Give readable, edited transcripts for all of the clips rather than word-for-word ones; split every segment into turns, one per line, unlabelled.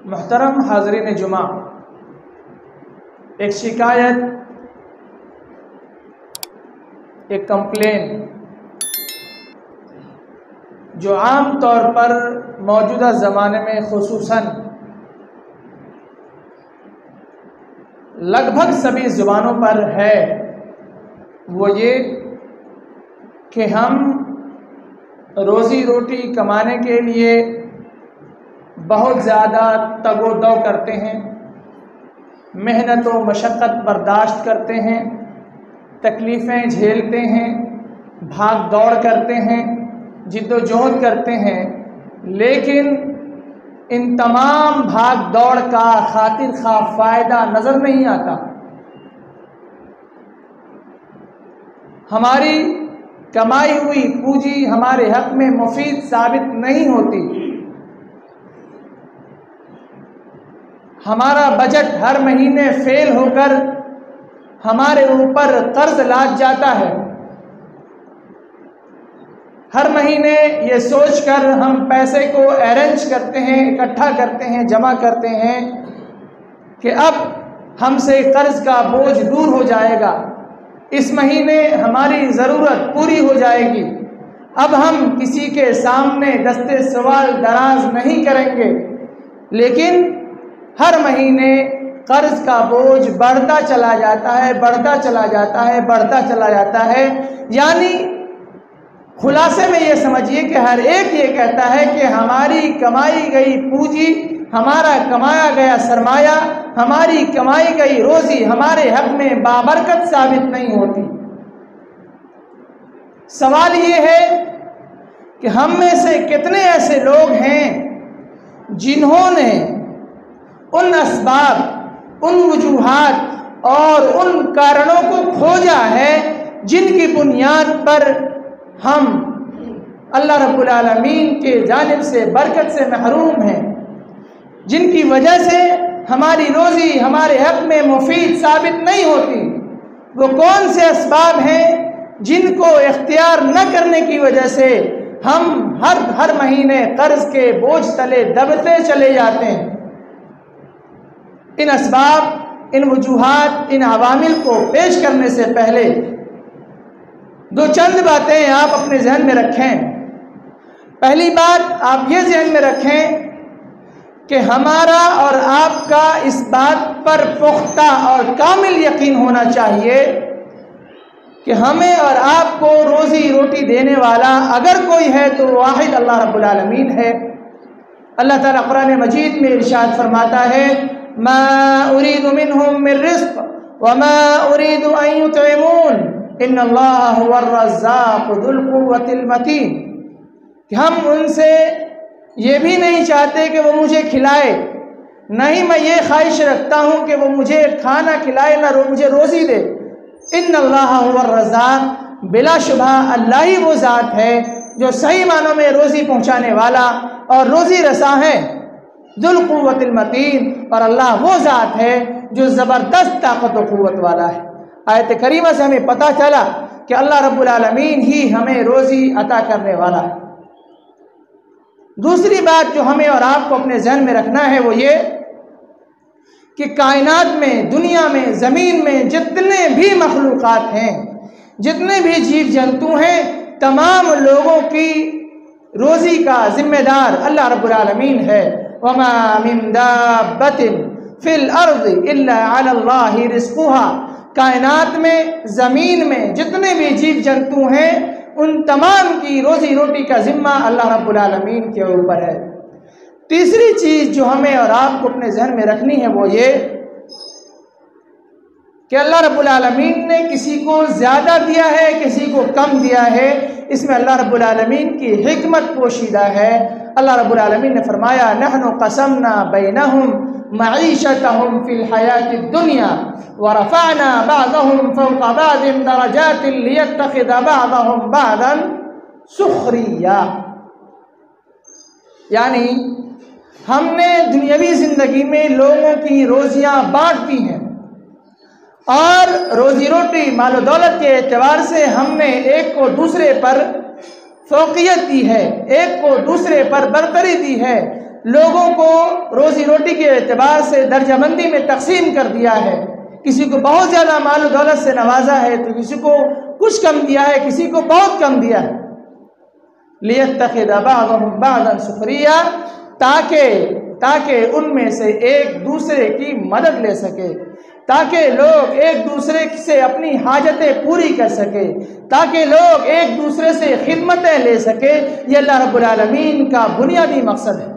محترم حاضرین جمعہ، ایک شکایت، ایک کمپلین جو عام طور پر موجودہ زمانے میں خصوصاً لگ بھگ سبھی زبانوں پر ہے، وہ یہ کہ ہم روزی روٹی کمانے کے لیے بہت زیادہ تگ و دو کرتے ہیں، محنت و مشقت برداشت کرتے ہیں، تکلیفیں جھیلتے ہیں، بھاگ دوڑ کرتے ہیں، جد و جہد کرتے ہیں، لیکن ان تمام بھاگ دوڑ کا خاطر خواہ فائدہ نظر نہیں آتا۔ ہماری کمائی ہوئی پونجی ہمارے حق میں مفید ثابت نہیں ہوتی۔ ہمارا بجٹ ہر مہینے فیل ہو کر ہمارے اوپر قرض لاد جاتا ہے۔ ہر مہینے یہ سوچ کر ہم پیسے کو ارینج کرتے ہیں، اکٹھا کرتے ہیں، جمع کرتے ہیں کہ اب ہم سے قرض کا بوجھ دور ہو جائے گا، اس مہینے ہماری ضرورت پوری ہو جائے گی، اب ہم کسی کے سامنے دستے سوال دراز نہیں کریں گے، لیکن ہر مہینے قرض کا بوجھ بڑھتا چلا جاتا ہے، بڑھتا چلا جاتا ہے، بڑھتا چلا جاتا ہے۔ یعنی خلاصے میں یہ سمجھیے کہ ہر ایک یہ کہتا ہے کہ ہماری کمائی گئی پونجی، ہمارا کمایا گیا سرمایہ، ہماری کمائی گئی روزی ہمارے حق میں بابرکت ثابت نہیں ہوتی۔ سوال یہ ہے کہ ہم میں سے کتنے ایسے لوگ ہیں جنہوں نے ان اسباب، ان وجوہات اور ان کارنوں کو کھوجا ہے جن کی بنیاد پر ہم اللہ رب العالمین کے جانب سے برکت سے محروم ہیں، جن کی وجہ سے ہماری روزی ہمارے حق میں مفید ثابت نہیں ہوتی۔ وہ کون سے اسباب ہیں جن کو اختیار نہ کرنے کی وجہ سے ہم ہر مہینے قرض کے بوجھ تلے دبتے چلے جاتے ہیں؟ ان اسباب، ان وجوہات، ان عوامل کو پیش کرنے سے پہلے دو چند باتیں آپ اپنے ذہن میں رکھیں۔ پہلی بات آپ یہ ذہن میں رکھیں کہ ہمارا اور آپ کا اس بات پر پختہ اور کامل یقین ہونا چاہیے کہ ہمیں اور آپ کو روزی روٹی دینے والا اگر کوئی ہے تو واحد اللہ رب العالمین ہے۔ اللہ تعالیٰ قرآن مجید میں ارشاد فرماتا ہے، ما اريد منهم من رزق وما اريد ان يطعمون ان اللہ هو الرزاق ذو القوة المتین، کہ ہم ان سے یہ بھی نہیں چاہتے کہ وہ مجھے کھلائے، نہیں میں یہ خواہش رکھتا ہوں کہ وہ مجھے کھانا کھلائے، نہ مجھے روزی دے۔ ان اللہ هو الرزاق، بلا شبہ اللہ ہی وہ ذات ہے جو صحیح معنوں میں روزی پہنچانے والا اور روزی رساں ہے۔ ذو القوت المتین، اور اللہ وہ ذات ہے جو زبردست طاقت و قوت والا ہے۔ آیت کریمہ سے ہمیں پتہ چلا کہ اللہ رب العالمین ہی ہمیں روزی عطا کرنے والا ہے۔ دوسری بات جو ہمیں اور آپ کو اپنے ذہن میں رکھنا ہے وہ یہ کہ کائنات میں، دنیا میں، زمین میں جتنے بھی مخلوقات ہیں، جتنے بھی جیو جنتو ہیں، تمام لوگوں کی روزی کا ذمہ دار اللہ رب العالمین ہے۔ وَمَا مِن دَابَّةٍ فِي الْأَرْضِ إِلَّا عَلَى اللَّهِ رِزْقُهَا، کائنات میں، زمین میں جتنے بھی جیو جنتو ہیں ان تمام کی روزی روٹی کا ذمہ اللہ رب العالمین کے اوپر ہے۔ تیسری چیز جو ہمیں اور آپ کو اپنے ذہن میں رکھنی ہے وہ یہ کہ اللہ رب العالمین نے کسی کو زیادہ دیا ہے، کسی کو کم دیا ہے، اس میں اللہ رب العالمین کی حکمت پوشیدہ ہے۔ اللہ رب العالمین نے فرمایا، نحن قسمنا بینہم معیشتہم فی الحیاۃ الدنیا ورفعنا بعضهم فوق بعض درجات لیتخذ بعضهم بعضا سخریا، یعنی ہم نے دنیاوی زندگی میں لوگوں کی روزیاں بانٹ دی ہیں، اور روزی روٹی مال و دولت کے اعتبار سے ہم نے ایک کو دوسرے پر فوقیت دی ہے، ایک کو دوسرے پر برتری دی ہے، لوگوں کو روزی روٹی کے اعتبار سے درجہ بندی میں تقسیم کر دیا ہے. کسی کو بہت زیادہ مال و دولت سے نوازا ہے تو کسی کو کچھ کم دیا ہے، کسی کو بہت کم دیا ہے. لِيَتَّخِذَ بَعْضُهُمْ بَعْضًا سُخْرِيًّا، تاکہ ان میں سے ایک دوسرے کی مدد لے سکے، تاکہ لوگ ایک دوسرے سے اپنی حاجتیں پوری کر سکے، تاکہ لوگ ایک دوسرے سے خدمتیں لے سکے. یہ اللہ رب العالمین کا بنیادی مقصد ہے.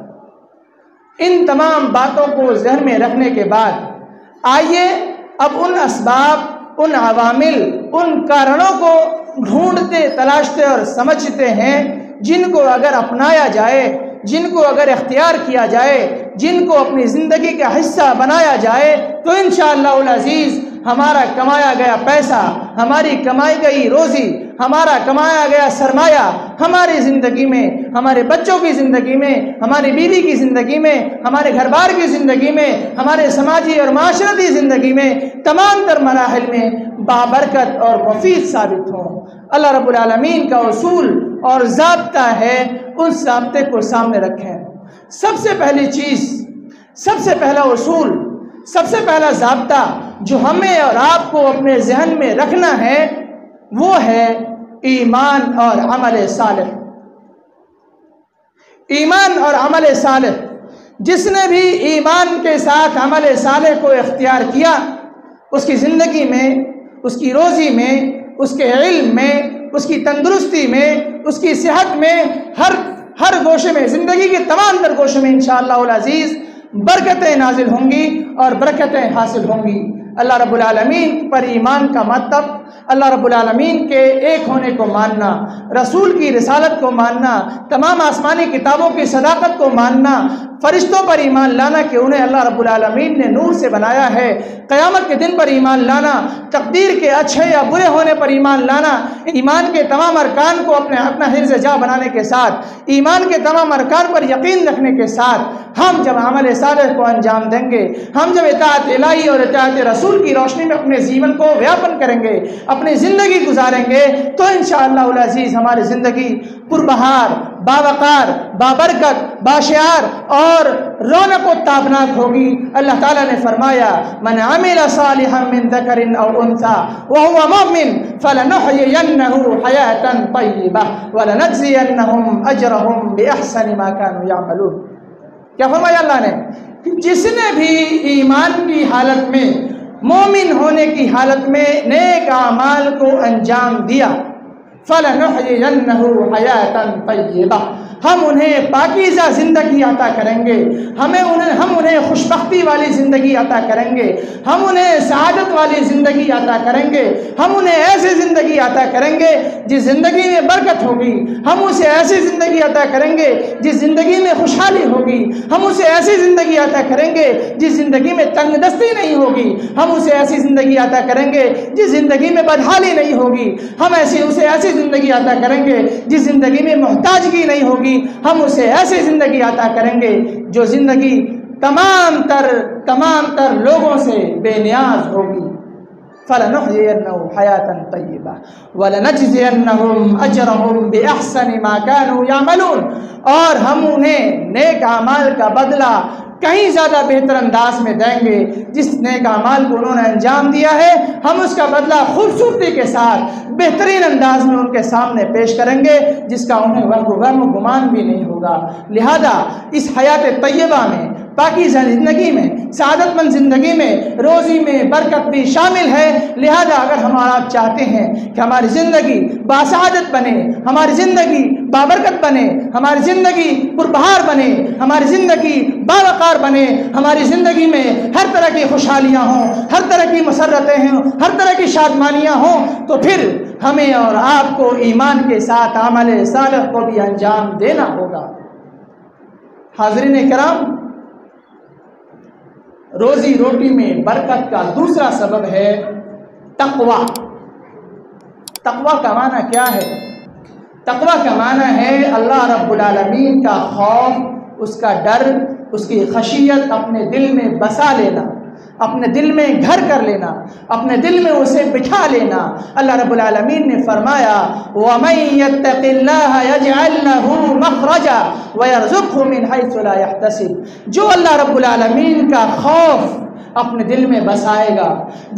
ان تمام باتوں کو ذہن میں رکھنے کے بعد آئیے اب ان اسباب، ان عوامل، ان کارنوں کو ڈھونڈتے، تلاشتے اور سمجھتے ہیں جن کو اگر اپنایا جائے، جن کو اگر اختیار کیا جائے، جن کو اپنی زندگی کا حصہ بنایا جائے تو انشاءاللہ العزیز ہمارا کمایا گیا پیسہ، ہماری کمائی گئی روزی، ہمارا کمایا گیا سرمایہ ہماری زندگی میں، ہمارے بچوں کی زندگی میں، ہماری بیوی کی زندگی میں، ہمارے گھر بار کی زندگی میں، ہمارے سماجی اور معاشرتی زندگی میں، تمام تر مراحل میں بابرکت اور مفید ثابت ہوں. اللہ رب العالمین کا اصول اور ضابطہ ہے، اس ضابطے کو سامنے رکھیں. سب سے پہلی چیز، سب سے پہلا اصول، سب سے پہلا ضابطہ جو ہمیں اور آپ کو اپنے ذہن میں رکھنا ہے وہ ہے ایمان اور عمل صالح. ایمان اور عمل صالح. جس نے بھی ایمان کے ساتھ عمل صالح کو اختیار کیا، اس کی زندگی میں، اس کی روزی میں، اس کے علم میں، اس کی تندرستی میں، اس کی صحت میں، ہر گوشے میں، زندگی کے تمام تر گوشوں میں انشاءاللہ العزیز برکتیں نازل ہوں گی اور برکتیں حاصل ہوں گی. اللہ رب العالمین پر ایمان کا مطلب اللہ رب العالمین کے ایک ہونے کو ماننا، رسول کی رسالت کو ماننا، تمام آسمانی کتابوں کی صداقت کو ماننا، فرشتوں پر ایمان لانا کہ انہیں اللہ رب العالمین نے نور سے بنایا ہے، قیامت کے دن پر ایمان لانا، تقدیر کے اچھے یا برے ہونے پر ایمان لانا. ایمان کے تمام ارکان کو اپنا حرز جا بنانے کے ساتھ، ایمان کے تمام ارکان پر یقین رکھنے کے ساتھ ہم جب عمل صالح کو انجام دیں گے، ہم جب اطاعت الہی اور اطاعت رسول کی روشنی میں اپنے جیون کو ویاپن کریں گے، اپنی زندگی گزاریں گے تو انشاءاللہ العزیز ہماری زندگی پربہار، باوقار، بابرکت، باشعار اور رونق و تابناک ہوگی. اللہ تعالیٰ نے فرمایا من عمل صالحا من ذکر او انثى وهو مؤمن فلنحيينه حیاة طیبہ ولنجزینهم اجرهم باحسن ما كانوا يعملون. کیا فرمایا اللہ نے؟ کہ جس نے بھی ایمان کی حالت میں، مومن ہونے کی حالت میں نیک اعمال کو انجام دیا، فَلَنُحْيِيَنَّهُ حَيَاةً طَيِّبَةً، ہم انہیں پاکیزہ زندگی عطا کریں گے، ہم انہیں خوشبختی والی زندگی عطا کریں گے، ہم انہیں سعادت والی زندگی عطا کریں گے، ہم انہیں ایسی زندگی عطا کریں گے جس زندگی میں برکت ہوگی، ہم اسے ایسی زندگی عطا کریں گے جس زندگی میں خوشحالی ہوگی، ہم اسے ایسی زندگی عطا کریں گے جس زندگی میں تنگ دستی نہیں ہوگی، ہم اسے ایسی زندگی عطا کریں گے جس زندگی میں بدحالی نہیں ہوگی، ہم اسے ایسی زندگی عطا کریں گے جس زندگی میں محتاجگی نہیں ہوگی، ہم اسے ایسی زندگی عطا کریں گے جو زندگی تمام تر لوگوں سے بے نیاز ہوگی. فَلَنُحْيِيَنَّهُ حَيَاةً طَيِّبَةً وَلَنَجْزِيَنَّهُمْ أَجْرَهُمْ بِأَحْسَنِ مَا كَانُوا يَعْمَلُونَ، اور ہم انہیں نیک اعمال کا بدلہ کہیں زیادہ بہتر انداز میں دیں گے. جس نیک اعمال کو انہوں نے انجام دیا ہے ہم اس کا بدلہ خوبصورتی کے ساتھ بہترین انداز میں ان کے سامنے پیش کریں گے، جس کا انہیں وہم و گمان بھی نہیں ہوگا. لہذا اس حیات طیبہ میں، پاکیزہ زندگی میں، سعادت مند زندگی میں روزی میں برکت بھی شامل ہے. لہذا اگر ہم آپ چاہتے ہیں کہ ہماری زندگی باسعادت بنے، ہماری زندگی بابرکت بنے، ہماری زندگی پربہار بنے، ہماری زندگی باوقار بنے، ہماری زندگی میں ہر طرح کی خوشحالیاں ہوں، ہر طرح کی مسرتیں ہوں، ہر طرح کی شادمانیاں ہوں، تو پھر ہمیں اور آپ کو ایمان کے ساتھ عمل صالح کو بھی انجام دینا ہوگا. حاضرین کرام، روزی روٹی میں برکت کا دوسرا سبب ہے تقوی. تقوی کا معنی کیا ہے؟ تقوی کا معنی ہے اللہ رب العالمین کا خوف، اس کا ڈر، اس کی خشیت اپنے دل میں بسا لینا. اپنے دل میں گھر کر لینا، اپنے دل میں اسے بٹھا لینا۔ اللہ رب العالمین نے فرمایا وَمَن يَتَّقِ اللَّهَ يَجْعَل لَّهُ مَخْرَجًا وَيَرْزُقْهُ مِنْ حَيْثُ لَا يَحْتَسِبُ، جو اللہ رب العالمین کا خوف اپنے دل میں بسائے گا،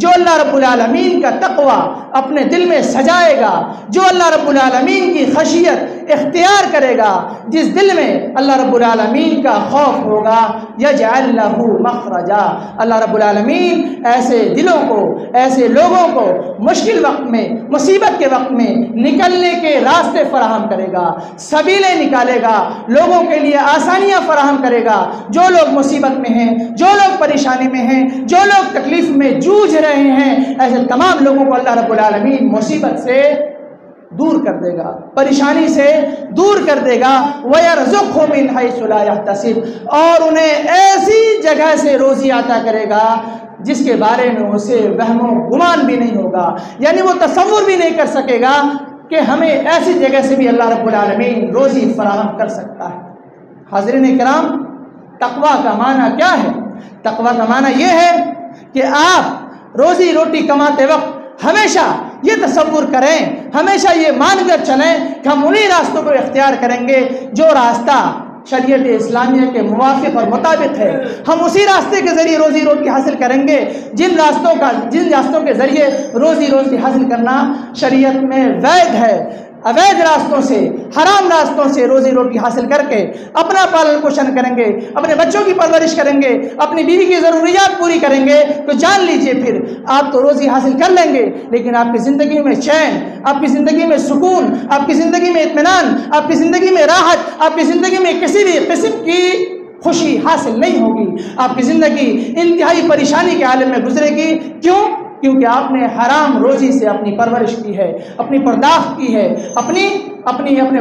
جو اللہ رب العالمین کا تقوی اپنے دل میں سجائے گا، جو اللہ رب العالمین کی خشیت اختیار کرے گا، جس دل میں اللہ رب العالمین کا خوف ہوگا، یجعل لہ مخرجا، اللہ رب العالمین ایسے دلوں کو، ایسے لوگوں کو مشکل وقت میں، مصیبت کے وقت میں نکلنے کے راستے فراہم کرے گا، سبیلیں نکالے گا، لوگوں کے لیے آسانیاں فراہم کرے گا۔ جو لوگ مصیبت میں ہیں، جو لوگ پریشانی میں ہیں، جو لوگ تکلیف میں جوجھ رہے ہیں، ایسے تمام لوگوں کو اللہ رب العالمین مصیبت سے دور کر دے گا، پریشانی سے دور کر دے گا۔ وَيَرْزُقْهُ مِنْ حَيْثُ لَا يَحْتَسِبُ، اور انہیں ایسی جگہ سے روزی عطا کرے گا جس کے بارے میں اسے وہم و گمان بھی نہیں ہوگا، یعنی وہ تصور بھی نہیں کر سکے گا کہ ہمیں ایسی جگہ سے بھی اللہ رب العالمین روزی فراہم کر سکتا ہے۔ حاضرین کرام، تقویٰ کا معنی کیا ہے؟ تقویٰ کا معنی یہ ہے کہ آپ روزی روٹی کماتے وقت ہمیشہ یہ تصور کریں، ہمیشہ یہ مان کر چلیں کہ ہم انہی راستوں کو اختیار کریں گے جو راستہ شریعت اسلامیہ کے موافق اور مطابق ہے، ہم اسی راستے کے ذریعے روزی روٹی حاصل کریں گے۔ جن راستوں کے ذریعے روزی روٹی حاصل کرنا شریعت میں وید ہے، اوید راستوں سے، حرام راستوں سے روزی روٹی حاصل کر کے اپنا پالن پوشن کریں گے، اپنے بچوں کی پرورش کریں گے، اپنی بیوی کی ضروریات پوری کریں گے، تو جان لیجئے پھر آپ تو روزی حاصل کر لیں گے، لیکن آپ کی زندگی میں چین، آپ کی زندگی میں سکون، آپ کی زندگی میں اطمینان، آپ کی زندگی میں راحت، آپ کی زندگی میں کسی بھی قسم کی خوشی حاصل نہیں ہوگی۔ آپ کی زندگی انتہائی پریشانی کے عالم میں گزرے گی۔ کیوں؟ کیونکہ آپ نے حرام روزی سے اپنی پرورش کی ہے، اپنی پرداخت کی ہے، اپنے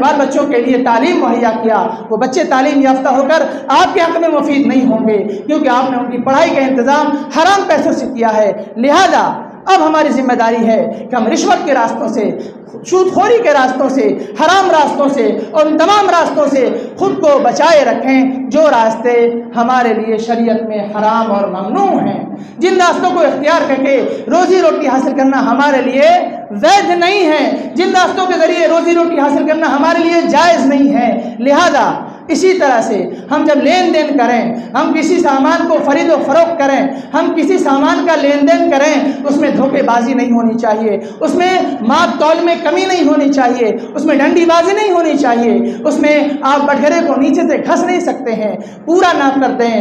بال بچوں کے لیے تعلیم مہیا کیا۔ وہ بچے تعلیم یافتہ ہو کر آپ کے حق میں مفید نہیں ہوں گے، کیونکہ آپ نے ان کی پڑھائی کا انتظام حرام پیسوں سے کیا ہے۔ لہذا اب ہماری ذمہ داری ہے کہ ہم رشوت کے راستوں سے، سود خوری کے راستوں سے، حرام راستوں سے اور ان تمام راستوں سے خود کو بچائے رکھیں جو راستے ہمارے لیے شریعت میں حرام اور ممنوع ہیں۔ جن راستوں کو اختیار کر کے روزی روٹی حاصل کرنا ہمارے لیے وید نہیں ہے، جن راستوں کے ذریعے روزی روٹی حاصل کرنا ہمارے لیے جائز نہیں ہے۔ لہذا اسی طرح سے ہم جب لین دین کریں، ہم کسی سامان کو خرید و فروخت کریں، ہم کسی سامان کا لین دین کریں، اس میں دھوکے بازی نہیں ہونی چاہیے، اس میں ماپ تول میں کمی نہیں ہونی چاہیے، اس میں ڈنڈی بازی نہیں ہونی چاہیے، اس میں آپ بٹھرے کو نیچے سے گھس نہیں سکتے ہیں، پورا ناپ کر دیں،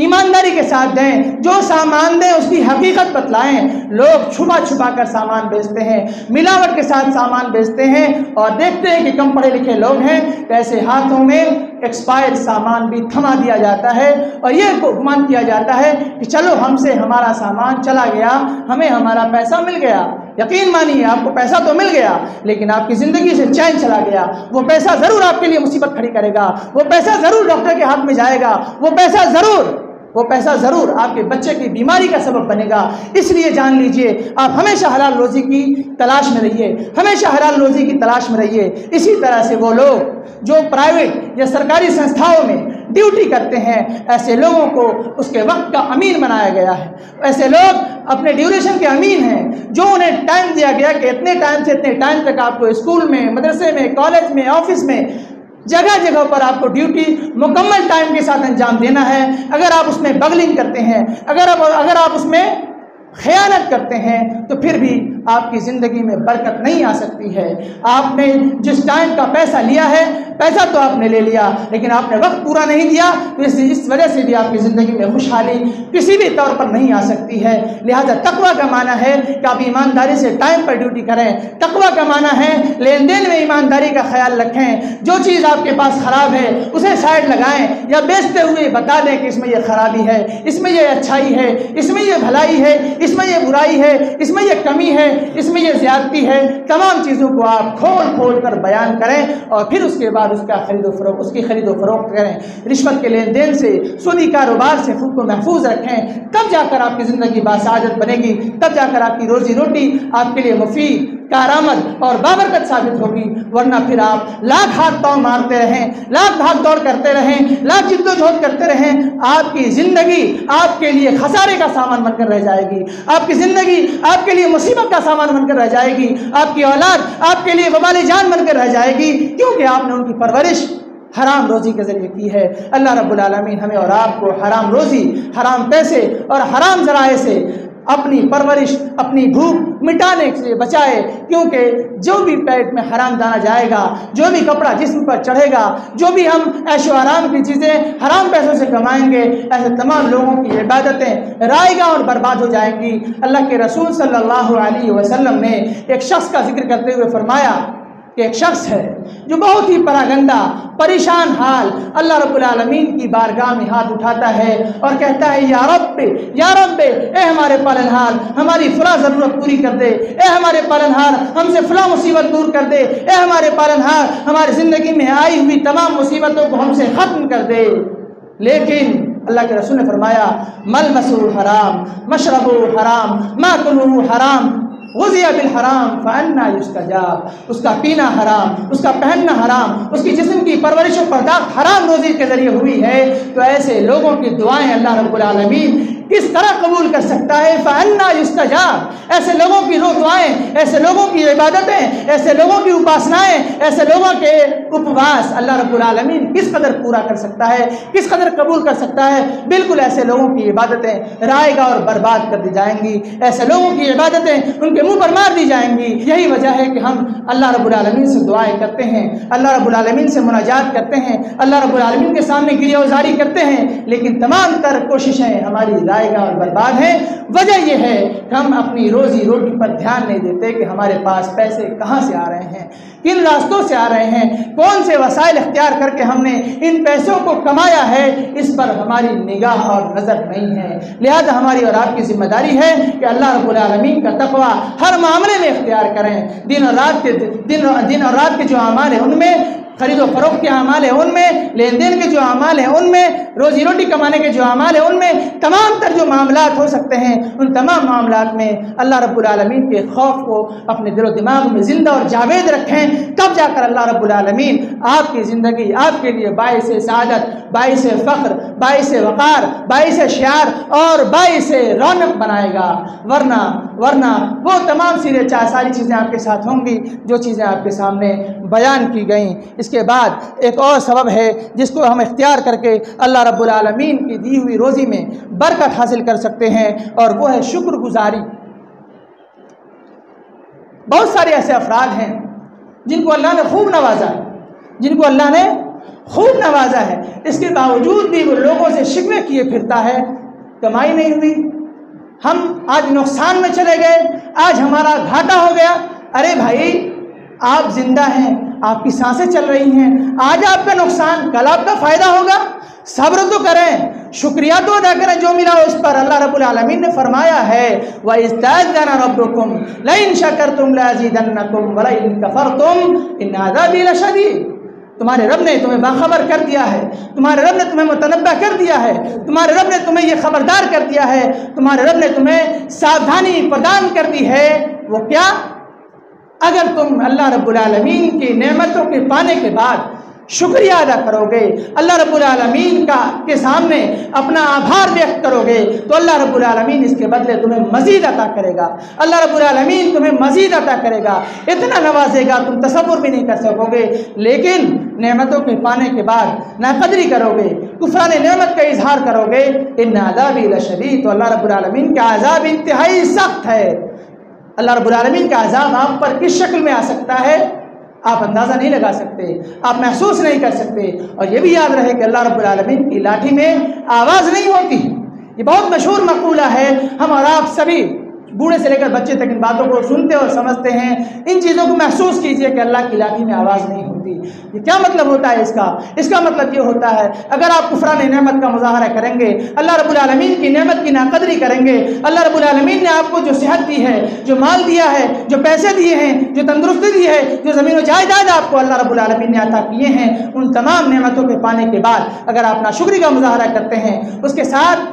ایمانداری کے ساتھ دیں، جو سامان دیں اس کی حقیقت بتلائیں۔ لوگ چھپا چھپا کر سامان بیچتے ہیں، ملاوٹ کے ساتھ سامان بیچتے ہیں، اور دیکھتے ہیں کہ کم پڑھے لکھے لوگ ہیں، ایسے ہاتھوں میں ایکسپائر سامان بھی تھما دیا جاتا ہے، اور یہ گمان کیا جاتا ہے کہ چلو ہم سے ہمارا سامان چلا گیا، ہمیں ہمارا پیسہ مل گیا۔ یقین مانیے آپ کو پیسہ تو مل گیا، لیکن آپ کی زندگی سے چین چلا گیا۔ وہ پیسہ ضرور آپ کے لیے مصیبت کھڑی کرے گا، وہ پیسہ ضرور ڈاکٹر کے ہاتھ میں جائے گا، وہ پیسہ ضرور آپ کے بچے کی بیماری کا سبب بنے گا۔ اس لیے جان لیجئے آپ ہمیشہ حلال روزی کی تلاش میں رہیے، ہمیشہ حلال روزی کی تلاش میں رہیے۔ اسی طرح سے وہ لوگ جو پرائیویٹ یا سرکاری سنستھاؤں میں ڈیوٹی کرتے ہیں، ایسے لوگوں کو اس کے وقت کا امین بنایا گیا ہے۔ ایسے لوگ اپنے ڈیوریشن کے امین ہیں، جو انہیں ٹائم دیا گیا کہ اتنے ٹائم سے اتنے ٹائم تک آپ کو اسکول میں، مدرسے میں، کالج میں، آفس میں، جگہ جگہ پر آپ کو ڈیوٹی مکمل ٹائم کے ساتھ انجام دینا ہے۔ اگر آپ اس میں بغلنگ کرتے ہیں، اگر آپ اس میں خیانت کرتے ہیں، تو پھر بھی آپ کی زندگی میں برکت نہیں آ سکتی ہے۔ آپ نے جس ٹائم کا پیسہ لیا ہے، پیسہ تو آپ نے لے لیا، لیکن آپ نے وقت پورا نہیں دیا، تو اس وجہ سے بھی آپ کی زندگی میں خوشحالی کسی بھی طور پر نہیں آ سکتی ہے۔ لہذا تقویٰ کا معنی ہے کہ آپ ایمانداری سے ٹائم پر ڈیوٹی کریں۔ تقویٰ کا معنی ہے لین دین میں ایمانداری کا خیال رکھیں۔ جو چیز آپ کے پاس خراب ہے اسے سائڈ لگائیں، یا بیچتے ہوئے بتا دیں کہ اس میں یہ خرابی ہے، اس میں یہ اچھائی ہے، اس میں یہ بھلائی ہے، اس میں یہ برائی ہے، اس میں یہ کمی ہے، اس میں یہ زیادتی ہے۔ تمام چیزوں کو آپ کھول کر بیان کریں، اور پھر اس کے بعد اس کی خرید و فروخت کریں۔ رشوت کے لین دین سے، سودی کاروبار سے خود کو محفوظ رکھیں، تب جا کر آپ کی زندگی باسعادت بنے گی، تب جا کر آپ کی روزی روٹی آپ کے لیے مفید کارآمد اور بابرکت ثابت ہوگی، ورنہ پھر آپ لاکھ ہاتھ پاؤں مارتے رہیں، لاکھ بھاگ دوڑ کرتے رہیں، لاکھ جد و جہد کرتے رہیں، آپ کی زندگی آپ کے لیے خسارے کا سامان بن کر رہ جائے گی، آپ کی زندگی آپ کے لیے مصیبت کا سامان بن کر رہ جائے گی، آپ کی اولاد آپ کے لیے وبال جان بن کر رہ جائے گی، کیونکہ آپ نے ان کی پرورش حرام روزی کے ذریعے کی ہے۔ اللہ رب العالمین ہمیں اور آپ کو حرام روزی، حرام پیسے اور حرام ذرائع سے اپنی پرورش، اپنی بھوک مٹانے سے بچائے، کیونکہ جو بھی پیٹ میں حرام دانا جائے گا، جو بھی کپڑا جسم پر چڑھے گا، جو بھی ہم عیش و آرام کی چیزیں حرام پیسوں سے کمائیں گے، ایسے تمام لوگوں کی عبادتیں رائیگاں اور برباد ہو جائیں گی۔ اللہ کے رسول صلی اللہ علیہ وسلم نے ایک شخص کا ذکر کرتے ہوئے فرمایا کہ ایک شخص ہے جو بہت ہی پراگندہ، پریشان حال اللہ رب العالمین کی بارگاہ میں ہاتھ اٹھاتا ہے اور کہتا ہے یا رب، یا رب، اے ہمارے پالنہار ہماری فلاں ضرورت پوری کر دے، اے ہمارے پالنہار ہم سے فلاں مصیبت دور کر دے، اے ہمارے پالنہار ہماری زندگی میں آئی ہوئی تمام مصیبتوں کو ہم سے ختم کر دے۔ لیکن اللہ کے رسول نے فرمایا ملبسو حرام، مشربو حرام، ماکلو حرام، غذی بالحرام فانا یستجاب، اس کا پینا حرام، اس کا پہننا حرام، اس کی جسم کی پرورش و پرداخت حرام روزی کے ذریعے ہوئی ہے، تو ایسے لوگوں کی دعائیں اللہ رب العالمین کس طرح قبول کر سکتا ہے؟ فانا یستجاب، ایسے لوگوں کی دعائیں، ایسے لوگوں کی عبادتیں، ایسے لوگوں کی اپاسنائیں، ایسے لوگوں کے اپواس اللہ رب العالمین کس قدر پورا کر سکتا ہے، کس قدر قبول کر سکتا ہے؟ بالکل ایسے لوگوں کی عبادتیں رائیگاں اور برباد کر دی جائیں گی، ایسے لوگوں کی عبادتیں ان کے منہ پر مار دی جائیں گی۔ یہی وجہ ہے کہ ہم اللہ رب العالمین سے دعائیں کرتے ہیں، اللہ رب العالمین سے مناجات کرتے ہیں، اللہ رب العالمین کے سامنے گریہ وزاری کرتے ہیں، لیکن تمام تر کوششیں ہماری رائیگاں اور برباد ہیں۔ وجہ یہ ہے کہ ہم اپنی روزی روٹی پر دھیان نہیں دیتے کہ ہمارے پاس پیسے کہاں سے آ رہے ہیں، کن راستوں سے آ رہے ہیں، کون سے وسائل اختیار کر کے ہم نے ان پیسوں کو کمایا ہے، اس پر ہماری نگاہ اور نظر نہیں ہے۔ لہذا ہماری اور آپ کی ذمہ داری ہے کہ اللہ رب العالمین کا تقویٰ ہر معاملے میں اختیار کریں۔ دن اور رات کے جو اعمال ہیں ان میں، خرید و فروخت کے اعمال ہیں ان میں، لین دین کے جو اعمال ہیں ان میں، روزی روٹی کمانے کے جو اعمال ہیں ان میں، تمام تر جو معاملات ہو سکتے ہیں ان تمام معاملات میں اللہ رب العالمین کے خوف کو اپنے دل و دماغ میں زندہ اور جاوید رکھیں، تب جا کر اللہ رب العالمین آپ کی زندگی آپ کے لیے باعث سعادت، باعث فخر، باعث وقار، باعث شعار اور باعث رونق بنائے گا۔ ورنہ وہ تمام ساری چیزیں آپ کے ساتھ ہوں گی جو چیزیں آپ کے سامنے بیان کی گئیں۔ اس کے بعد ایک اور سبب ہے جس کو ہم اختیار کر کے اللہ رب العالمین کی دی ہوئی روزی میں برکت حاصل کر سکتے ہیں، اور وہ ہے شکر گزاری۔ بہت سارے ایسے افراد ہیں جن کو اللہ نے خوب نوازا ہے، اس کے باوجود بھی وہ لوگوں سے شکوے کیے پھرتا ہے، کمائی نہیں ہوئی، ہم آج نقصان میں چلے گئے، آج ہمارا گھاٹا ہو گیا۔ ارے بھائی، آپ زندہ ہیں، آپ کی سانسیں چل رہی ہیں، آج آپ کا نقصان، کل آپ کا فائدہ ہوگا۔ صبر تو کریں، شکریہ تو ادا کریں جو ملا اس پر۔ اللہ رب العالمین نے فرمایا ہے وَإِذْتَأْذَنَ رَبُّكُمْ لَئِن شَكَرْتُمْ لَأَزِيدَنَّكُمْ وَلَئِن كَفَرْتُمْ إِنَّ عَذَابِي لَشَدِيدٌ۔ تمہارے رب نے تمہیں باخبر کر دیا ہے، تمہارے رب نے تمہیں متنبہ کر دیا ہے، تمہارے رب نے تمہیں یہ خبردار کر دیا ہے، تمہارے رب نے تمہیں ساودھانی پردان کر دی ہے۔ وہ کیا؟ اگر تم اللہ رب العالمین کی نعمتوں کے پانے کے بعد شکریہ ادا کرو گے، اللہ رب العالمین کے سامنے اپنا آبھار ویکت کرو گے، تو اللہ رب العالمین اس کے بدلے تمہیں مزید عطا کرے گا، اللہ رب العالمین تمہیں مزید عطا کرے گا، اتنا نوازے گا تم تصور بھی نہیں کر سکو گے۔ لیکن نعمتوں کے پانے کے بعد ناقدری کرو گے، کفران نعمت کا اظہار کرو گے، ان عذابی لشدید، تو اللہ رب العالمین کا عذاب انتہائی سخت ہے۔ اللہ رب العالمین کا عذاب آپ پر کس شکل میں آ سکتا ہے آپ اندازہ نہیں لگا سکتے، آپ محسوس نہیں کر سکتے۔ اور یہ بھی یاد رہے کہ اللہ رب العالمین کی لاٹھی میں آواز نہیں ہوتی۔ یہ بہت مشہور مقولہ ہے، ہم اور آپ سبھی بوڑھے سے لے کر بچے تک ان باتوں کو سنتے اور سمجھتے ہیں۔ ان چیزوں کو محسوس کیجئے کہ اللہ کی لاٹھی میں آواز نہیں ہوتی۔ یہ کیا مطلب ہوتا ہے اس کا مطلب یہ ہوتا ہے اگر آپ کفران نعمت کا مظاہرہ کریں گے، اللہ رب العالمین کی نعمت کی ناقدری کریں گے، اللہ رب العالمین نے آپ کو جو صحت دی ہے، جو مال دیا ہے، جو پیسے دیے ہیں، جو تندرستی دی ہے، جو زمین و جائیداد آپ کو اللہ رب العالمین نے عطا کیے ہیں، ان تمام نعمتوں کے پانے کے بعد اگر آپ ناشکری کا مظاہرہ کرتے ہیں، اس کے ساتھ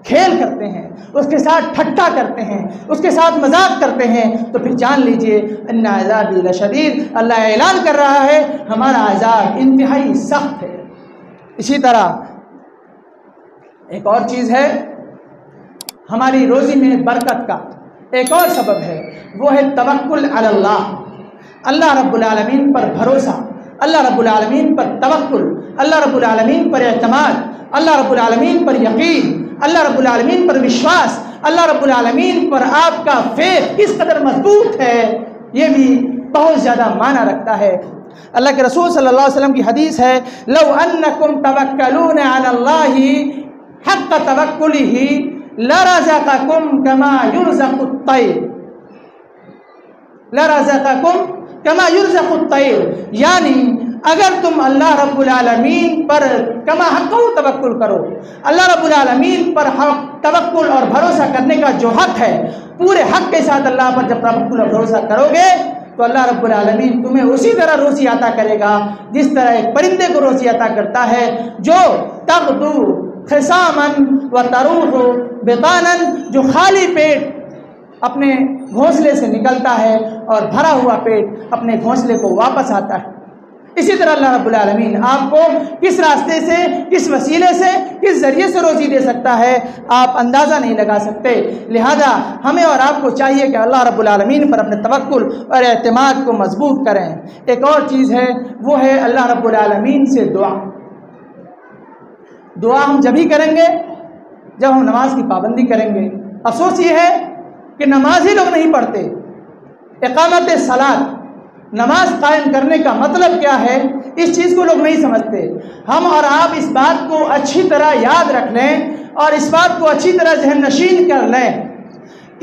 کھیل کرتے ہیں، اس کے ساتھ ٹھٹا کرتے ہیں، اس کے ساتھ مذاق کرتے ہیں، تو پھر جان لیجئے ان عذابی لشدید، اللہ اعلان کر رہا ہے ہمارا عذاب انتہائی سخت ہے۔ اسی طرح ایک اور چیز ہے، ہماری روزی میں برکت کا ایک اور سبب ہے، وہ ہے توکل علی اللہ، اللہ رب العالمین پر بھروسہ، اللہ رب العالمین پر توکل، اللہ رب العالمین پر اعتماد، اللہ رب العالمین پر یقین، اللہ رب العالمین پر وشواس، اللہ رب العالمین پر آپ کا فیتھ کس قدر مضبوط ہے، یہ بھی بہت زیادہ معنی رکھتا ہے۔ اللہ کے رسول صلی اللہ علیہ وسلم کی حدیث ہے، لو انکم توکلون علی اللہ حق توکلہ لرزقکم کما یرزق الطیر، لرزقکم کما یرزق الطیر، یعنی اگر تم اللہ رب العالمین پر کما حق توکل کرو، اللہ رب العالمین پر حق توکل اور بھروسہ کرنے کا جو حق ہے، پورے حق کے ساتھ اللہ پر جب توکل اور بھروسہ کرو گے تو اللہ رب العالمین تمہیں اسی طرح روزی عطا کرے گا جس طرح ایک پرندے کو روزی عطا کرتا ہے، جو تغدو خصاما وتروح بطانا، جو خالی پیٹ اپنے گھونسلے سے نکلتا ہے اور بھرا ہوا پیٹ اپنے گھونسلے کو واپس آتا ہے۔ اسی طرح اللہ رب العالمین آپ کو کس راستے سے، کس وسیلے سے، کس ذریعے سے روزی دے سکتا ہے آپ اندازہ نہیں لگا سکتے۔ لہذا ہمیں اور آپ کو چاہیے کہ اللہ رب العالمین پر اپنے توکل اور اعتماد کو مضبوط کریں۔ ایک اور چیز ہے، وہ ہے اللہ رب العالمین سے دعا۔ دعا ہم جب ہی کریں گے جب ہم نماز کی پابندی کریں گے۔ افسوس یہ ہے کہ نماز ہی لوگ نہیں پڑھتے۔ اقامت صلاۃ، نماز قائم کرنے کا مطلب کیا ہے، اس چیز کو لوگ نہیں سمجھتے۔ ہم اور آپ اس بات کو اچھی طرح یاد رکھ لیں اور اس بات کو اچھی طرح ذہن نشین کر لیں،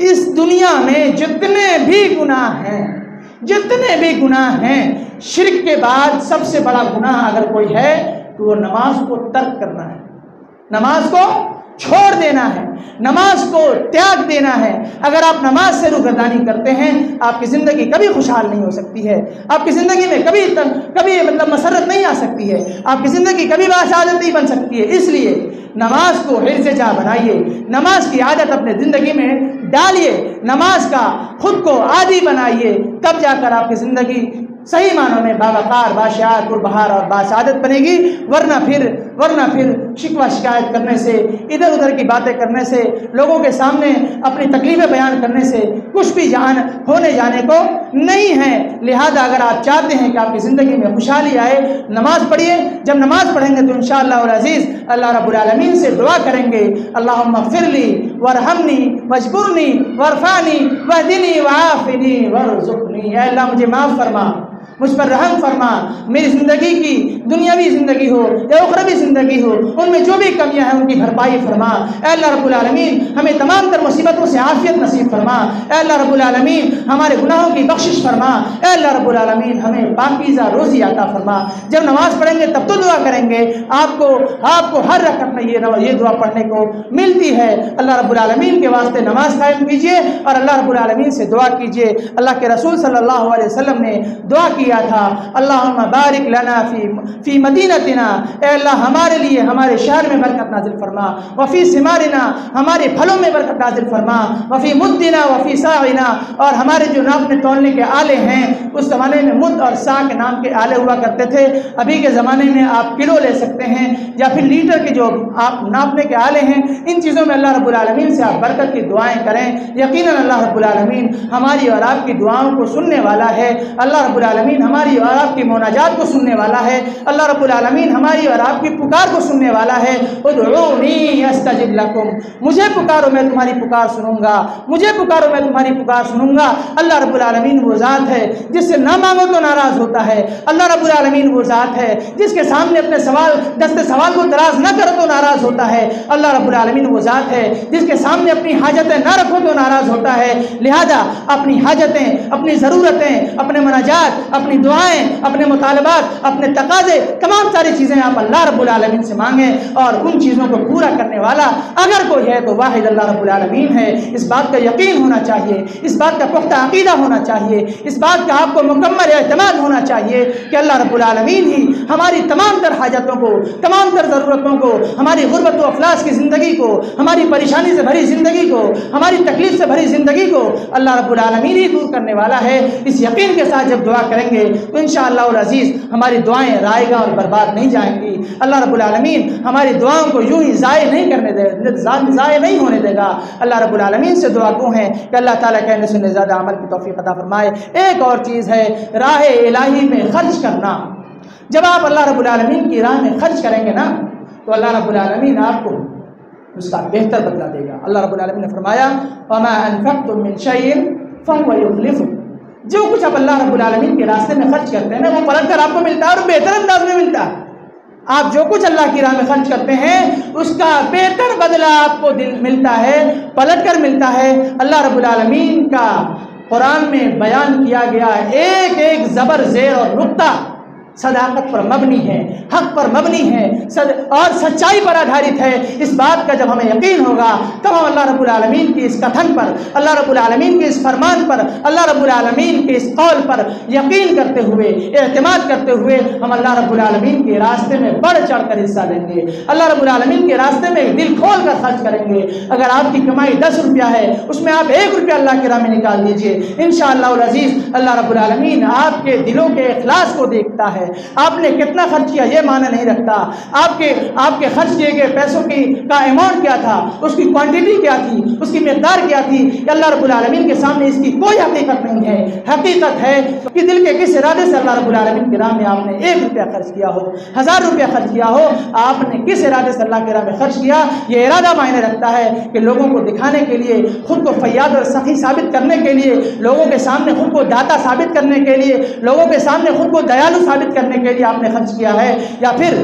اس دنیا میں جتنے بھی گناہ ہیں، شرک کے بعد سب سے بڑا گناہ اگر کوئی ہے تو وہ نماز کو ترک کرنا ہے، نماز کو چھوڑ دینا ہے، نماز کو تیاگ دینا ہے۔ اگر آپ نماز سے روگردانی کرتے ہیں، آپ کی زندگی کبھی خوشحال نہیں ہو سکتی ہے، آپ کی زندگی میں کبھی مسرت نہیں آ سکتی ہے، آپ کی زندگی کبھی باسعادت نہیں بن سکتی ہے۔ اس لیے نماز کو حرز جا بنائیے، نماز کی عادت اپنے زندگی میں ڈالیے، نماز کا خود کو عادی بنائیے، تب جا کر آپ کی زندگی صحیح معنوں میں باوقار، باشعار، پربہار اور باسعادت بنے گی۔ ورنہ پھر شکوہ شکایت کرنے سے، ادھر ادھر کی باتیں کرنے سے، لوگوں کے سامنے اپنی تکلیفیں بیان کرنے سے کچھ بھی ہونے جانے کو نہیں ہے۔ لہذا اگر آپ چاہتے ہیں کہ آپ کی زندگی میں خوشحالی آئے، نماز پڑھیے۔ جب نماز پڑھیں گے تو انشاءاللہ العزیز اللہ رب العالمین سے دعا کریں گے، اللہم اغفر لی وارحمنی واجبرنی وارفعنی واہدنی وعافنی وارزقنی، اے اللہ مجھے معاف فرما، مجھ پر رحم فرما، میری زندگی کی دنیاوی زندگی ہو یا اخروی زندگی ہو، ان میں جو بھی کمیاں ہیں ان کی بھرپائی فرما۔ اے اللہ رب العالمین ہمیں تمام تر مصیبتوں سے عافیت نصیب فرما۔ اے اللہ رب العالمین ہمارے گناہوں کی بخشش فرما۔ اے اللہ رب العالمین ہمیں پاکیزہ روزی عطا فرما۔ جب نماز پڑھیں گے تب تو دعا کریں گے، آپ کو ہر رکعت میں یہ دعا پڑھنے کو ملتی ہے۔ اللہ رب العالمین کے واسطے نماز قائم کیجئے اور اللہ رب العالمین سے دعا کیجئے۔ اللہ کے رسول صلی اللہ علیہ وسلم نے دعا کیا تھا، اللہم بارک لنا فی مدینتنا، اے اللہ ہمارے لیے ہمارے شہر میں برکت نازل فرما، وفی ثمارنا، ہمارے پھلوں میں برکت نازل فرما، وفی مدنا وفی ساعنا، اور ہمارے جو ناپنے تولنے کے آلے ہیں، اس زمانے میں مد اور سا کے نام کے آلے ہوا کرتے تھے، ابھی کے زمانے میں آپ کلو لے سکتے ہیں یا پھر لیٹر کے جو آپ ناپنے کے آلے ہیں، ان چیزوں میں اللہ رب العالمین سے آپ برکت کی دعائیں کریں۔ یقیناً اللہ رب العالمین ہماری اور آپ کی دعاؤں کو سننے والا ہے، اللہ رب العالمین ہماری اور آپ کی مناجات کو سننے والا ہے، اللہ رب العالمین ہماری اور آپ کی پکار کو سننے والا ہے۔ ادعونی استجب لکم، مجھے پکارو میں تمہاری پکار سنوں گا، مجھے پکارو میں تمہاری پکار سنوں گا۔ اللہ رب العالمین وہ ذات ہے جس سے نہ مانگو تو ناراض ہوتا ہے، اللہ رب العالمین وہ ذات ہے جس کے سامنے اپنے دست سوال کو دراز نہ کرو تو ناراض ہوتا ہے، اللہ رب العالمین وہ ذات ہے جس کے سامنے اپنی حاجتیں نہ رکھو تو ناراض ہوتا ہے۔ لہذا اپنی حاجتیں، اپنی ضرورتیں، اپنے مناجات، اپنی دعائیں، اپنے مطالبات، اپنے تقاضے، تمام ساری چیزیں آپ اللہ رب العالمین سے مانگیں، اور ان چیزوں کو پورا کرنے والا اگر کوئی ہے تو واحد اللہ رب العالمین ہے۔ اس بات کا یقین ہونا چاہیے، اس بات کا پختہ عقیدہ ہونا چاہیے، اس بات کا آپ کو کو مکمل اعتماد ہونا چاہیے کہ اللہ رب العالمین ہی ہماری تمام تر حاجتوں کو، تمام تر ضرورتوں کو، ہماری غربت و افلاس کی زندگی کو، ہماری پریشانی سے بھری زندگی کو، ہماری تکلیف سے بھری زندگی کو اللہ رب العالمین ہی دور کرنے والا ہے۔ اس یقین کے ساتھ جب دعا کریں گے تو انشاءاللہ العزیز ہماری دعائیں رائگاں اور برباد نہیں جائیں گی۔ اللہ رب العالمین ہماری دعاؤں کو یوں ہی ضائع نہیں کرنے دے، ضائع نہیں ہونے دے گا۔ اللہ رب العالمین سے دعا گو ہیں کہ اللہ تعالیٰ کہنے سننے زیادہ عمل کی توفیق عطا فرمائے۔ ایک اور چیز ہے راہ الہی میں خرچ کرنا۔ جب آپ اللہ رب العالمین کی راہ میں خرچ کریں گے نا تو اللہ رب العالمین آپ کو اس کا بہتر بدلہ دے گا۔ اللہ رب العالمین نے فرمایا وَمَا أَنفَقْتُم مِّن شَيْءٍ فَهُوَ يُخْلِفُهُ، جو کچھ آپ اللہ رب العالمین کے راستے میں خرچ کرتے ہیں نا وہ پلٹ کر آپ کو ملتا ہے اور بہتر انداز میں ملتا ہے۔ آپ جو کچھ اللہ کی راہ میں خرچ کرتے ہیں اس کا بہتر بدلہ آپ کو ملتا ہے، پلٹ کر ملتا ہے۔ اللہ رب العالمین کا قرآن میں بیان کیا گیا ایک ایک زبر زیر اور نقطہ صداقت پر مبنی ہے، حق پر مبنی ہے اور سچائی پر آدھارت ہے۔ اس بات کا جب ہمیں یقین ہوگا تب ہم اللہ رب العالمین کی اس کتھن پر، اللہ رب العالمین کے اس فرمان پر، اللہ رب العالمین کے اس قول پر یقین کرتے ہوئے، اعتماد کرتے ہوئے ہم اللہ رب العالمین کے راستے میں بڑھ چڑھ کر حصہ لیں گے، اللہ رب العالمین کے راستے میں دل کھول کر خرچ کریں گے۔ اگر آپ کی کمائی 10 روپیہ ہے اس میں آپ 1 روپیہ اللہ کی راہ میں نکال دیجئے، انشاءاللہ العزیز اللہ رب العالمین آپ کے دلوں کے اخلاص کو دیکھتا ہے۔ آپ نے کتنا خرچ کیا یہ معنی نہیں رکھتا، آپ کے خرچ کیے گئے پیسوں کا اماؤنٹ کیا تھا، اس کی کوانٹٹی کیا تھی، اس کی مقدار کیا تھی، کہ اللہ رب العالمین کے سامنے اس کی کوئی حقیقت نہیں ہے۔ حقیقت ہے کہ دل کے کس ارادے سے اللہ رب العالمین کی راہ میں آپ نے 1 روپیہ خرچ کیا ہو، 1000 روپیہ خرچ کیا ہو، آپ نے کس ارادے سے اللہ کی راہ میں خرچ کیا، یہ ارادہ معنی رکھتا ہے کہ لوگوں کو دکھانے کے لیے، خود کو فیاض اور سخی ثابت کرنے کے لیے، لوگوں کے سامنے خود کو داتا ثابت کرنے کے لیے، لوگوں کے سامنے خود کو دیالو ثابت کرنے کے لیے آپ نے خرچ کیا ہے، یا پھر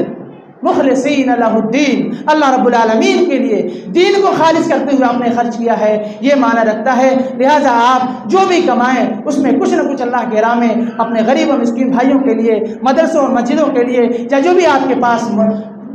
مخلصین لہ الدین، اللہ رب العالمین کے لیے دین کو خالص کرتے ہوئے آپ نے خرچ کیا ہے، یہ معنی رکھتا ہے۔ لہٰذا آپ جو بھی کمائیں اس میں کچھ نہ کچھ اللہ کے راہ میں اپنے غریب و مسکین بھائیوں کے لیے، مدرسوں اور مسجدوں کے لیے، یا جو بھی آپ کے پاس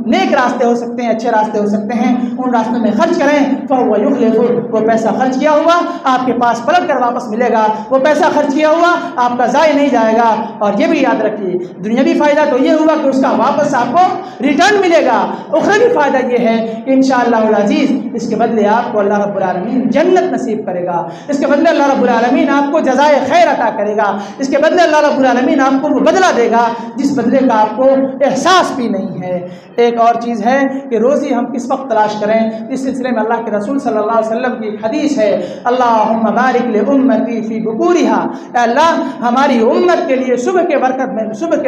نیک راستے ہو سکتے ہیں، اچھے راستے ہو سکتے ہیں، ان راستوں میں خرچ کریں۔ فَهُوَ يُخْلِفُ، وہ پیسہ خرچ کیا ہوا آپ کے پاس پلٹ کر واپس ملے گا، وہ پیسہ خرچ کیا ہوا آپ کا ضائع نہیں جائے گا۔ اور یہ بھی یاد رکھیے دنیاوی فائدہ تو یہ ہوا کہ اس کا واپس آپ کو ریٹرن ملے گا، اخروی فائدہ یہ ہے کہ انشاءاللہ العزیز اس کے بدلے آپ کو اللہ رب العالمین جنت نصیب کرے گا، اس کے بدلے اللہ رب العالمین آپ کو جزائے خیر عطا کرے گا، اس کے بدلے اللہ رب العالمین آپ کو وہ بدلہ دے گا جس بدلے کا آپ کو احساس بھی نہیں ہے۔ ایک اور چیز ہے کہ روزی ہم کس وقت تلاش کریں، اس سلسلے میں اللہ کے رسول صلی اللہ علیہ وسلم کی ایک حدیث ہے، اللہم بارک لامتی فی بکورہا، اے اللہ ہماری امت کے لیے صبح کے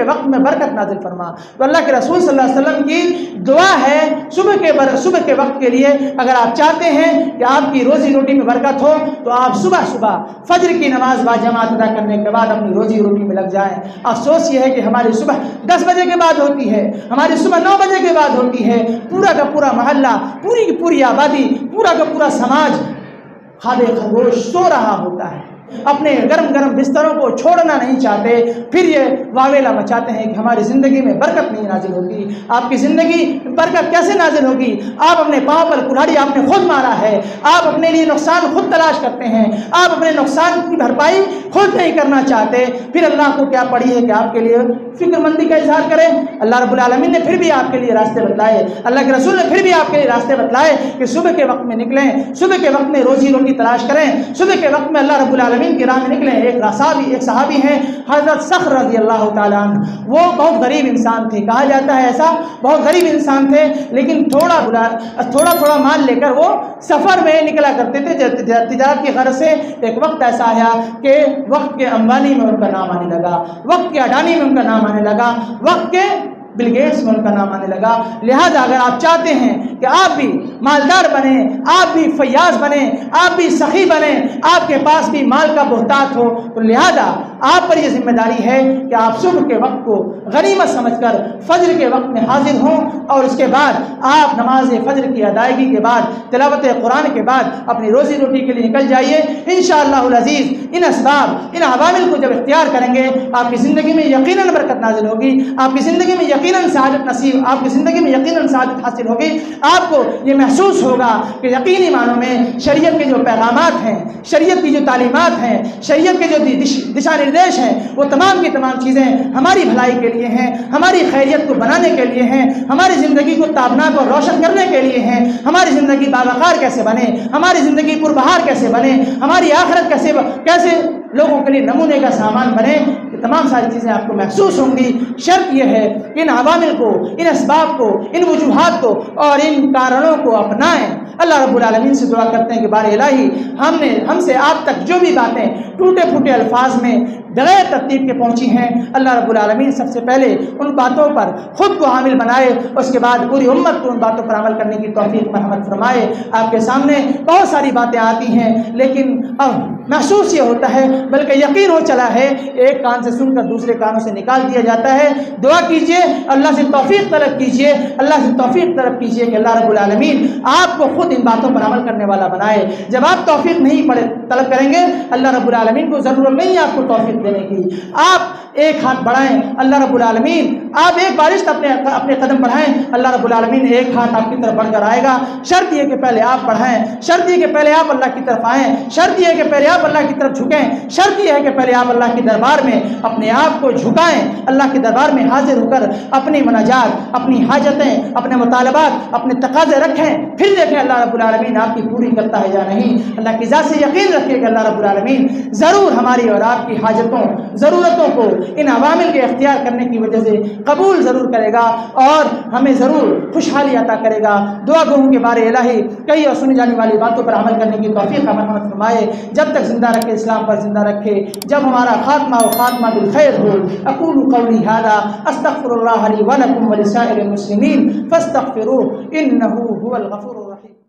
وقت میں برکت نازل فرما۔ تو اللہ کے رسول صلی اللہ علیہ وسلم کی دعا ہے صبح کے وقت کے لیے، اگر آپ چاہتے ہیں کہ آپ کی روزی روٹی میں برکت ہو تو آپ صبح فجر کی نماز با جماعت ادا کرنے کے بعد اپنی روزی روٹی میں لگ جائیں۔ افسوس یہ ہے کہ ہماری صبح 10 بجے کے بعد ہوتی ہے، ہماری صبح 9 بجے کے بعد ہوتی ہے، پورا کا پورا محلہ، پوری کی پوری آبادی، پورا کا پورا سماج خواب خرگوش سو رہا ہوتا ہے، اپنے گرم بستروں کو چھوڑنا نہیں چاہتے، پھر یہ واویلا مچاتے ہیں کہ ہماری زندگی میں برکت نہیں نازل ہوگی۔ آپ کی زندگی برکت کیسے نازل ہوگی؟ آپ اپنے پاؤں پر کلاڑی آپ نے خود مارا ہے، آپ اپنے لیے نقصان خود تلاش کرتے ہیں، آپ اپنے نقصان کی بھرپائی خود نہیں کرنا چاہتے، پھر اللہ کو کیا پڑی ہے کہ آپ کے لیے فکر مندی کا اظہار کریں؟ اللہ رب العالمین نے پھر بھی آپ کے لیے راستے بتلائے، اللہ کے رسول نے پھر بھی آپ کے لیے راستے بتلائے کہ صبح کے وقت میں نکلیں، صبح کے وقت میں روزی روٹی تلاش کریں، صبح کے وقت میں اللہ رب العالمین کی راہ میں نکلیں۔ ایک صحابی ہیں حضرت صخر رضی اللہ تعالیٰ عنہ، وہ بہت غریب انسان تھے، کہا جاتا ہے ایسا بہت غریب انسان تھے، لیکن تھوڑا مال لے کر وہ سفر میں نکلا کرتے تھے تجارت کی غرض سے۔ ایک وقت ایسا آیا کہ وقت کے امبانی میں ان کا نام آنے لگا، وقت کے اڈانی میں ان کا نام آنے لگا، وقت کے بل گیٹس میں ان کا نام آنے لگا۔ لہذا اگر آپ چاہتے ہیں کہ آپ بھی مالدار بنیں، آپ بھی فیاض بنیں، آپ بھی سخی بنیں، آپ کے پاس بھی مال کا بہتات ہو، تو لہذا آپ پر یہ ذمہ داری ہے کہ آپ صبح کے وقت کو غنیمت سمجھ کر فجر کے وقت میں حاضر ہوں، اور اس کے بعد آپ نماز فجر کی ادائیگی کے بعد، تلاوت قرآن کے بعد اپنی روزی روٹی کے لیے نکل جائیے۔ انشاءاللہ العزیز ان اسباب، ان عوامل کو جب اختیار کریں گے، آپ کی زندگی میں یقیناً برکت نازل ہوگی، آپ کی زندگی میں یقیناً سعادت نصیب، آپ کی زندگی میں یقیناً سعادت حاصل ہوگی۔ آپ کو یہ محسوس ہوگا کہ یقینی معنوں میں شریعت کے جو پیغامات ہیں، شریعت کی جو تعلیمات ہیں، شریعت کے جو دشا نردیش ہیں، وہ تمام کی تمام چیزیں ہماری بھلائی کے لیے ہیں، ہماری خیریت کو بنانے کے لیے ہیں، ہماری زندگی کو تابناک اور روشن کرنے کے لیے ہیں، ہماری زندگی باوقار کیسے بنے، ہماری زندگی پربہار کیسے بنے، ہماری آخرت کیسے لوگوں کے لیے نمونے کا سامان بنے، یہ تمام ساری چیزیں آپ کو محسوس ہوں گی۔ شرط یہ ہے کہ ان عوامل کو، ان اسباب کو، ان وجوہات کو اور ان کارنوں کو اپنائیں۔ اللہ رب العالمین سے دعا کرتے ہیں کہ بار الہی ہم سے آپ تک جو بھی باتیں ٹوٹے پھوٹے الفاظ میں بغیر ترتیب کے پہنچی ہیں، اللہ رب العالمین سب سے پہلے ان باتوں پر خود کو عامل بنائے، اس کے بعد پوری امت کو ان باتوں پر عمل کرنے کی توفیق مرحمت فرمائے۔ آپ کے سامنے بہت ساری باتیں آتی ہیں، لیکن اب محسوس یہ ہوتا ہے، بلکہ یقین ہو چلا ہے، ایک کان سے سن کر دوسرے کانوں سے نکال دیا جاتا ہے۔ دعا کیجئے، اللہ سے توفیق طلب کیجئے، اللہ سے توفیق طلب کیجئے کہ اللہ رب العالمین آپ کو خود ان باتوں پر عمل کرنے والا بنائے۔ جب آپ توفیق نہیں طلب کریں گے، اللہ رب العالمین کو ضرورت نہیں ہے آپ کو توفیق دینے کی۔ آپ ایک ہاتھ بڑھائیں، اللہ رب العالمین، آپ ایک بارش اپنے قدم بڑھائیں، اللہ رب العالمین ایک ہاتھ آپ کی طرف بڑھ کر آئے گا۔ شرط یہ کہ پہلے آپ بڑھائیں، شرط یہ کہ پہلے آپ اللہ کی طرف آئیں، شرط یہ کہ پہلے آپ اللہ کی طرف جھکیں، شرط یہ ہے کہ پہلے آپ اللہ کے دربار میں اپنے آپ کو جھکائیں، اللہ کے دربار میں حاضر ہو کر اپنی مناجات، اپنی حاجتیں، اپنے مطالبات، اپنے تقاضے رکھیں، پھر دیکھیں اللہ رب العالمین آپ کی پوری کرتا ہے یا نہیں۔ اللہ کی ذات سے یقین رکھیں کہ اللہ رب العالمین ضرور ہماری اور آپ کی حاجتوں، ضرورتوں کو ان عوامل کے اختیار کرنے کی وجہ سے قبول ضرور کرے گا اور ہمیں ضرور خوشحالی عطا کرے گا۔ دعا گو ہوں کہ بار الہی کئی اور سنی جانے والی باتوں پر عمل کرنے کی توفیق مرحمت فرمائے، جب تک زندہ رکھے، اسلام پر زندہ رکھے، جب ہمارا خاتمہ و خاتمہ بالخیر ہو۔ اقول قولی ھذا استغفر اللہ لی ولکم ولسائر المسلمین فاستغفروہ انہ هو الغفور الرحیم۔